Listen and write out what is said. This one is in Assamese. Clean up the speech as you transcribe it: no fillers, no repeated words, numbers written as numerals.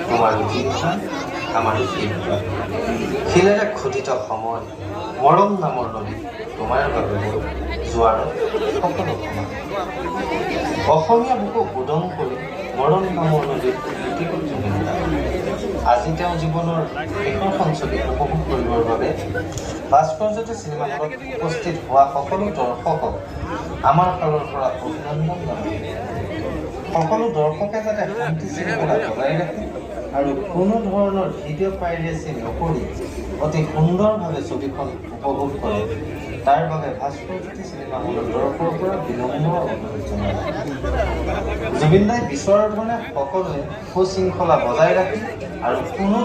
আমাৰ জীবন আমাৰ শিল্পা শিলেৰে খোদিত সময় মৰম নামৰ নদী তোমাৰ বাবে মোৰ জোৱাৰত সকলো সমান অসমীয়া বুকুক উদং কৰি মৰম নামৰ নদীত গীতিকত জুবিনদা আজি তেওঁ জীৱনৰ শেষৰ সঞ্চলি উপভোগ কৰিবৰ বাবে ভাস্কৰ্য্যতে চিনেমা হলত উপস্থিত হোৱা সকলো দৰ্শকক আমাৰ ফালৰ পৰা অভিনন্দন জনাইছো সকলো দৰ্শকে যাতে শান্তি শৃংখলা বজাই ৰাখে আৰু কোনো ধৰণৰ ভিডিঅ' পাইৰেচি নকৰি অতি সুন্দৰভাৱে ছবিখন উপভোগ কৰে তাৰ বাবে ভাস্কৰজ্যোতি চিনেমা হলৰ তৰফৰ পৰা বিনম্ৰ অনুৰোধ জনাইছো জুবিন দাই বিচৰাৰ ধৰণে সকলোৱে সুশৃংখলা বজাই ৰাখি আৰু কোনো